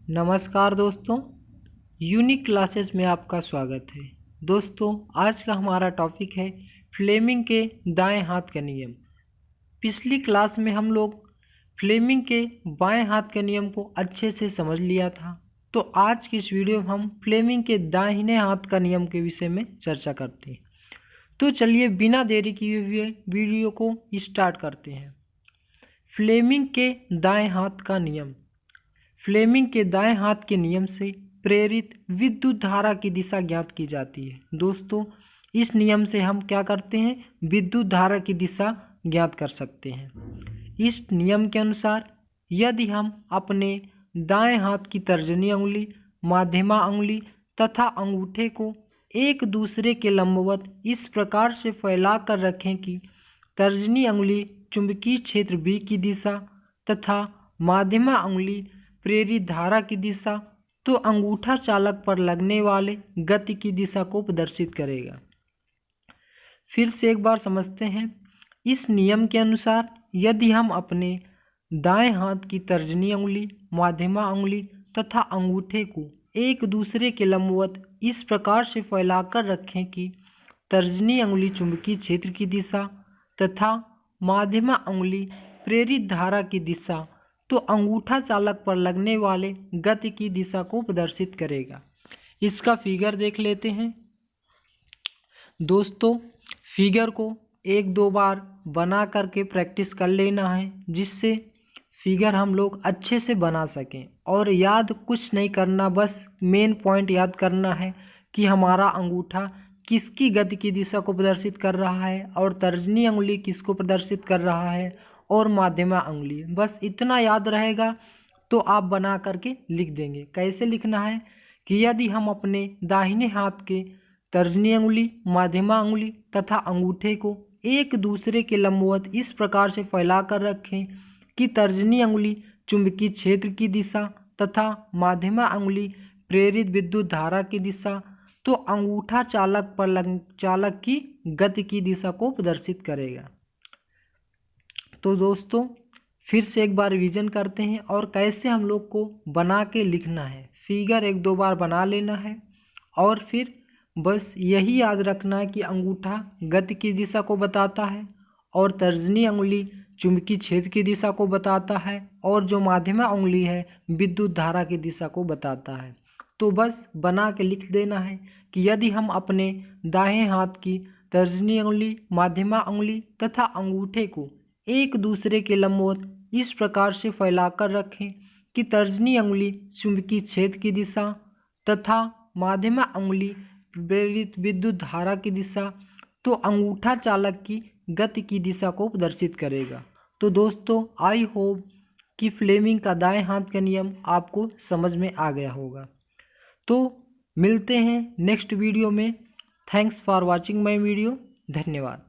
नमस्कार दोस्तों, unique classes में आपका स्वागत है। दोस्तों, आज का हमारा टॉपिक है फ्लेमिंग के दाएं हाथ का नियम। पिछली क्लास में हम लोग फ्लेमिंग के बाएं हाथ के नियम को अच्छे से समझ लिया था। तो आज की इस वीडियो में हम फ्लेमिंग के दाहिने हाथ का नियम के विषय में चर्चा करते हैं। तो चलिए बिना देरी किए हुए वीडियो को स्टार्ट करते हैं। फ्लेमिंग के दाएं हाथ का नियम। फ्लेमिंग के दाएं हाथ के नियम से प्रेरित विद्युत धारा की दिशा ज्ञात की जाती है। दोस्तों, इस नियम से हम क्या करते हैं? विद्युत धारा की दिशा ज्ञात कर सकते हैं। इस नियम के अनुसार यदि हम अपने दाएं हाथ की तर्जनी अंगुली, माध्यमा अंगुली तथा अंगूठे को एक दूसरे के लंबवत इस प्रकार से फैला कर रखें कि तर्जनी अंगुली चुंबकीय क्षेत्र B की दिशा तथा माध्यमा अंगुली प्रेरित धारा की दिशा, तो अंगूठा चालक पर लगने वाले गति की दिशा को प्रदर्शित करेगा। फिर से एक बार समझते हैं। इस नियम के अनुसार यदि हम अपने दाएं हाथ की तर्जनी अंगुली, माध्यमा अंगुली तथा अंगूठे को एक दूसरे के लंबवत इस प्रकार से फैलाकर रखें कि तर्जनी अंगुली चुंबकीय क्षेत्र की दिशा तथा माध्यमा अंगुली प्रेरित धारा की दिशा, तो अंगूठा चालक पर लगने वाले गति की दिशा को प्रदर्शित करेगा। इसका फिगर देख लेते हैं। दोस्तों, फिगर को एक दो बार बना करके प्रैक्टिस कर लेना है, जिससे फिगर हम लोग अच्छे से बना सकें। और याद कुछ नहीं करना, बस मेन पॉइंट याद करना है कि हमारा अंगूठा किसकी गति की दिशा को प्रदर्शित कर रहा है और तर्जनी अंगुली किसको प्रदर्शित कर रहा है और माध्यमा अंगुली। बस इतना याद रहेगा तो आप बना करके लिख देंगे। कैसे लिखना है कि यदि हम अपने दाहिने हाथ के तर्जनी अंगुली, माध्यमा अंगुली तथा अंगूठे को एक दूसरे के लंबवत इस प्रकार से फैला कर रखें कि तर्जनी अंगुली चुंबकीय क्षेत्र की दिशा तथा माध्यमा अंगुली प्रेरित विद्युत धारा की दिशा, तो अंगूठा चालक की गति की दिशा को प्रदर्शित करेगा। तो दोस्तों, फिर से एक बार रिवीजन करते हैं और कैसे हम लोग को बना के लिखना है। फिगर एक दो बार बना लेना है और फिर बस यही याद रखना है कि अंगूठा गति की दिशा को बताता है और तर्जनी अंगुली चुंबकीय क्षेत्र की दिशा को बताता है और जो माध्यमा अंगुली है विद्युत धारा की दिशा को बताता है। तो बस बना के लिख देना है कि यदि हम अपने दाएं हाथ की तर्जनी अंगुली, माध्यमा अंगुली तथा अंगूठे को एक दूसरे के लंबवत इस प्रकार से फैलाकर रखें कि तर्जनी अंगुली चुंबकीय क्षेत्र की दिशा तथा माध्यमा अंगुली प्रेरित विद्युत धारा की दिशा, तो अंगूठा चालक की गति की दिशा को प्रदर्शित करेगा। तो दोस्तों, आई होप कि फ्लेमिंग का दाएं हाथ का नियम आपको समझ में आ गया होगा। तो मिलते हैं नेक्स्ट वीडियो में। Thanks for watching my video. धन्यवाद।